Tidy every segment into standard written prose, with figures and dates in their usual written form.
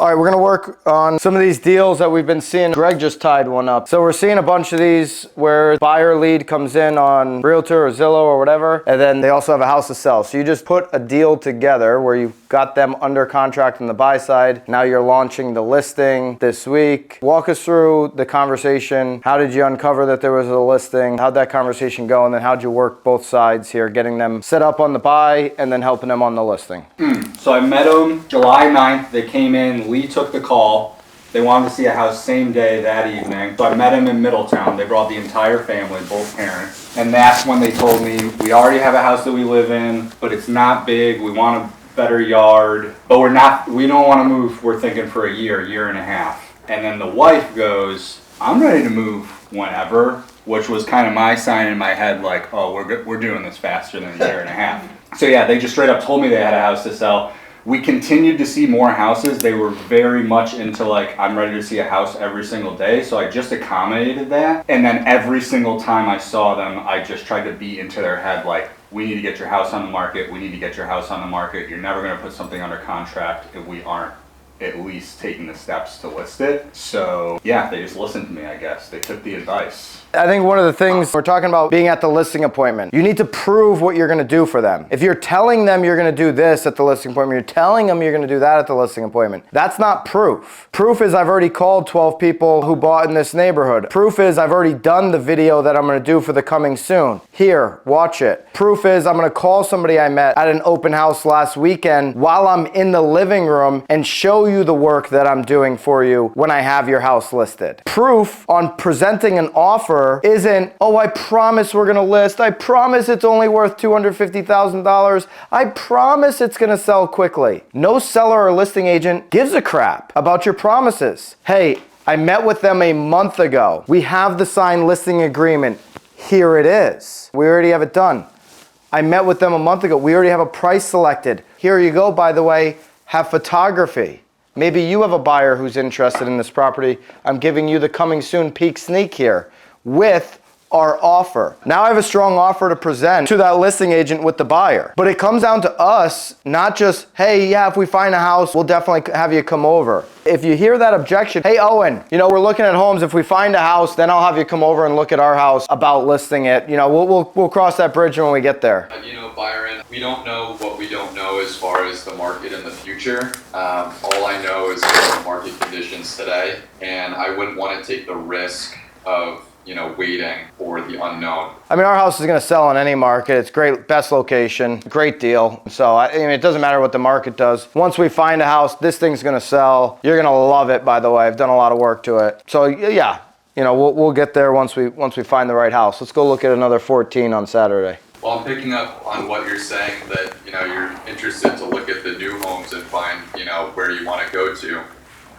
All right, we're gonna work on some of these deals that we've been seeing. Greg just tied one up. So we're seeing a bunch of these where buyer lead comes in on Realtor or Zillow or whatever, and then they also have a house to sell. So you just put a deal together where you've got them under contract on the buy side. Now you're launching the listing this week. Walk us through the conversation. How did you uncover that there was a listing? How'd that conversation go? And then how'd you work both sides here, getting them set up on the buy and then helping them on the listing? So I met them July 9th. They came in, Lee took the call. They wanted to see a house same day that evening. So I met them in Middletown. They brought the entire family, both parents. And that's when they told me, we already have a house that we live in, but it's not big. We want a better yard, but we don't want to move. We're thinking for a year and a half. And then the wife goes, I'm ready to move whenever, which was kind of my sign in my head, like, oh, we're doing this faster than a year and a half. So yeah, they just straight up told me they had a house to sell. We continued to see more houses. They were very much into like, I'm ready to see a house every single day. So I just accommodated that. And then every single time I saw them, I just tried to beat into their head like, we need to get your house on the market. We need to get your house on the market. You're never going to put something under contract if we aren't at least taking the steps to list it. So yeah, they just listened to me, I guess. They took the advice. I think one of the things we're talking about being at the listing appointment, you need to prove what you're gonna do for them. If you're telling them you're gonna do this at the listing appointment, you're telling them you're gonna do that at the listing appointment, that's not proof. Proof is I've already called 12 people who bought in this neighborhood. Proof is I've already done the video that I'm gonna do for the coming soon. Here, watch it. Proof is I'm gonna call somebody I met at an open house last weekend while I'm in the living room and show you the work that I'm doing for you when I have your house listed. Proof on presenting an offer isn't, oh, I promise we're gonna list. I promise it's only worth $250,000. I promise it's gonna sell quickly. No seller or listing agent gives a crap about your promises. Hey, I met with them a month ago. We have the signed listing agreement. Here it is. We already have it done. I met with them a month ago. We already have a price selected. Here you go, by the way, have photography. Maybe you have a buyer who's interested in this property. I'm giving you the coming soon peek sneak here with our offer. Now I have a strong offer to present to that listing agent with the buyer. But it comes down to us, not just, hey, yeah, if we find a house, we'll definitely have you come over. If you hear that objection, hey, Owen, we're looking at homes. If we find a house, then I'll have you come over and look at our house about listing it. We'll cross that bridge when we get there. Byron, we don't know what we don't know as far as the market in the future. All I know is the market conditions today, and I wouldn't want to take the risk of waiting for the unknown. I mean, our house is going to sell in any market. It's great, best location, great deal. So it doesn't matter what the market does. Once we find a house, this thing's going to sell. You're going to love it, by the way. I've done a lot of work to it. So yeah, we'll get there once we find the right house. Let's go look at another 14 on Saturday. Well, I'm picking up on what you're saying, that you're interested to look at the new homes and find where you want to go to.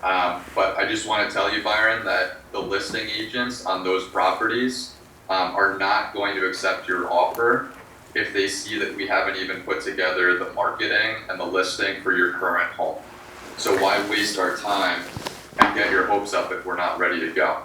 But I just want to tell you, Byron, that the listing agents on those properties are not going to accept your offer if they see that we haven't even put together the marketing and the listing for your current home. So why waste our time and get your hopes up if we're not ready to go?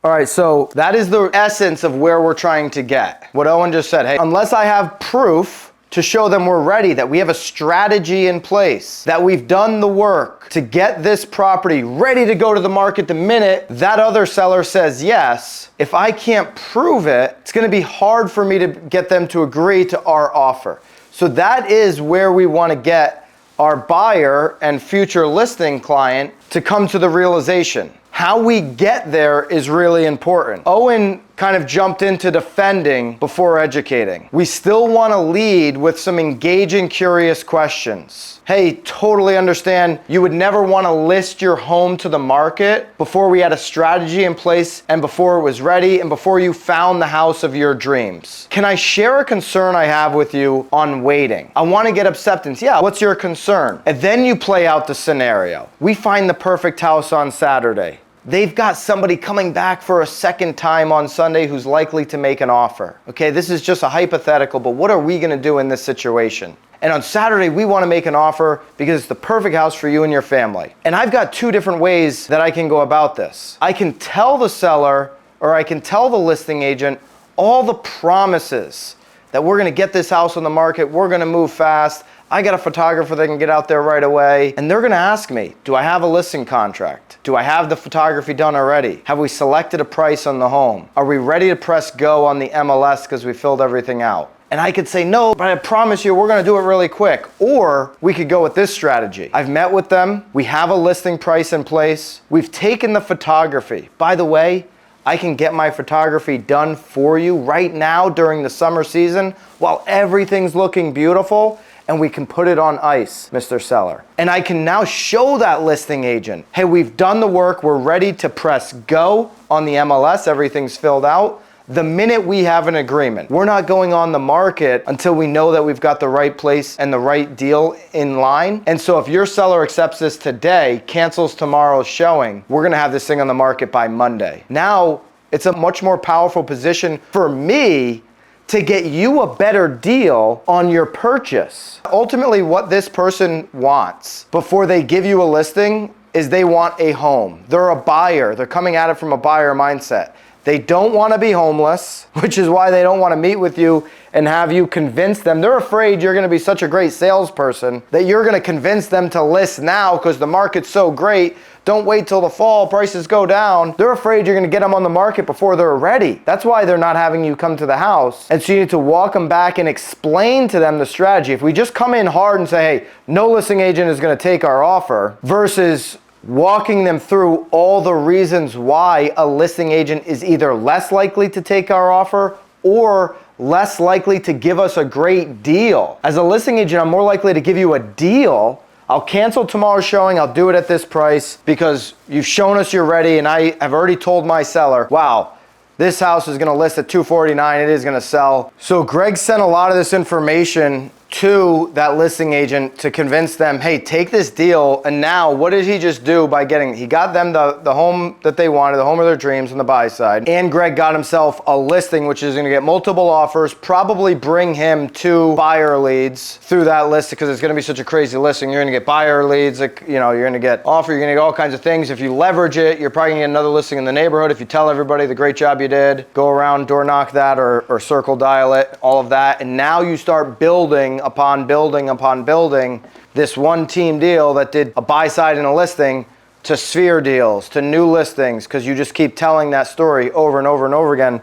All right, so that is the essence of where we're trying to get. What Owen just said, hey, unless I have proof to show them we're ready, that we have a strategy in place, that we've done the work to get this property ready to go to the market the minute that other seller says yes, if I can't prove it, it's gonna be hard for me to get them to agree to our offer. So that is where we wanna get our buyer and future listing client to come to the realization. How we get there is really important. Owen kind of jumped into defending before educating. We still want to lead with some engaging, curious questions. Hey, totally understand you would never want to list your home to the market before we had a strategy in place and before it was ready and before you found the house of your dreams. Can I share a concern I have with you on waiting? I want to get acceptance. Yeah, what's your concern? And then you play out the scenario. We find the perfect house on Saturday. They've got somebody coming back for a second time on Sunday who's likely to make an offer. Okay, this is just a hypothetical, but what are we gonna do in this situation? And on Saturday, we wanna make an offer because it's the perfect house for you and your family. And I've got two different ways that I can go about this. I can tell the seller, or I can tell the listing agent all the promises that we're gonna get this house on the market, we're gonna move fast, I got a photographer that can get out there right away, and they're gonna ask me, do I have a listing contract? Do I have the photography done already? Have we selected a price on the home? Are we ready to press go on the MLS because we filled everything out? And I could say, no, but I promise you we're gonna do it really quick. Or we could go with this strategy. I've met with them, we have a listing price in place, we've taken the photography. By the way, I can get my photography done for you right now during the summer season while everything's looking beautiful, and we can put it on ice, Mr. Seller. And I can now show that listing agent, hey, we've done the work, we're ready to press go on the MLS, everything's filled out. The minute we have an agreement, we're not going on the market until we know that we've got the right place and the right deal in line. And so if your seller accepts this today, cancels tomorrow's showing, we're gonna have this thing on the market by Monday. Now, it's a much more powerful position for me to get you a better deal on your purchase. Ultimately, what this person wants before they give you a listing is they want a home. They're a buyer. They're coming at it from a buyer mindset. They don't want to be homeless, which is why they don't want to meet with you and have you convince them. They're afraid you're going to be such a great salesperson that you're going to convince them to list now because the market's so great. Don't wait till the fall, prices go down. They're afraid you're going to get them on the market before they're ready. That's why they're not having you come to the house. And so you need to walk them back and explain to them the strategy. If we just come in hard and say, hey, no listing agent is going to take our offer, versus walking them through all the reasons why a listing agent is either less likely to take our offer or less likely to give us a great deal. As a listing agent, I'm more likely to give you a deal. I'll cancel tomorrow's showing, I'll do it at this price because you've shown us you're ready, and I have already told my seller, wow, this house is gonna list at $249, it is gonna sell. So Greg sent a lot of this information to that listing agent to convince them, hey, take this deal. And now what did he just do by he got them the home that they wanted, the home of their dreams on the buy side. And Greg got himself a listing, which is gonna get multiple offers, probably bring him 2 buyer leads through that list because it's gonna be such a crazy listing. You're gonna get buyer leads, like, you know, you're gonna get offer, you're gonna get all kinds of things. If you leverage it, you're probably gonna get another listing in the neighborhood. If you tell everybody the great job you did, go around, door knock that or circle dial it, all of that. And now you start building upon building upon building this one team deal that did a buy side and a listing to sphere deals, to new listings, because you just keep telling that story over and over and over again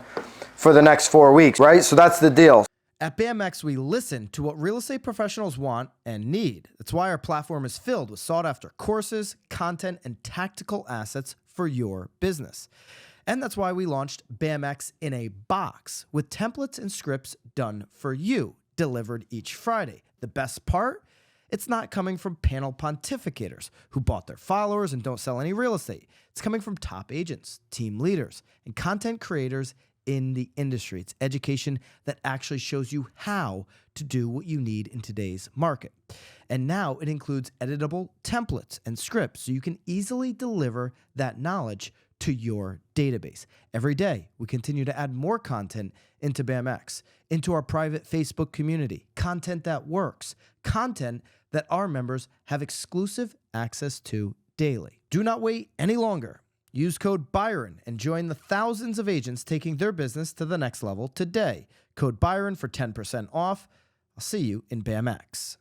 for the next 4 weeks, right? So that's the deal. At BMX, we listen to what real estate professionals want and need. That's why our platform is filled with sought-after courses, content, and tactical assets for your business. And that's why we launched BMX in a box with templates and scripts done for you, delivered each Friday. The best part? It's not coming from panel pontificators who bought their followers and don't sell any real estate. It's coming from top agents, team leaders, and content creators in the industry. It's education that actually shows you how to do what you need in today's market. And now it includes editable templates and scripts so you can easily deliver that knowledge to your database. Every day, we continue to add more content into BMX, into our private Facebook community, content that works, content that our members have exclusive access to daily. Do not wait any longer. Use code Byron and join the thousands of agents taking their business to the next level today. Code Byron for 10% off. I'll see you in BMX.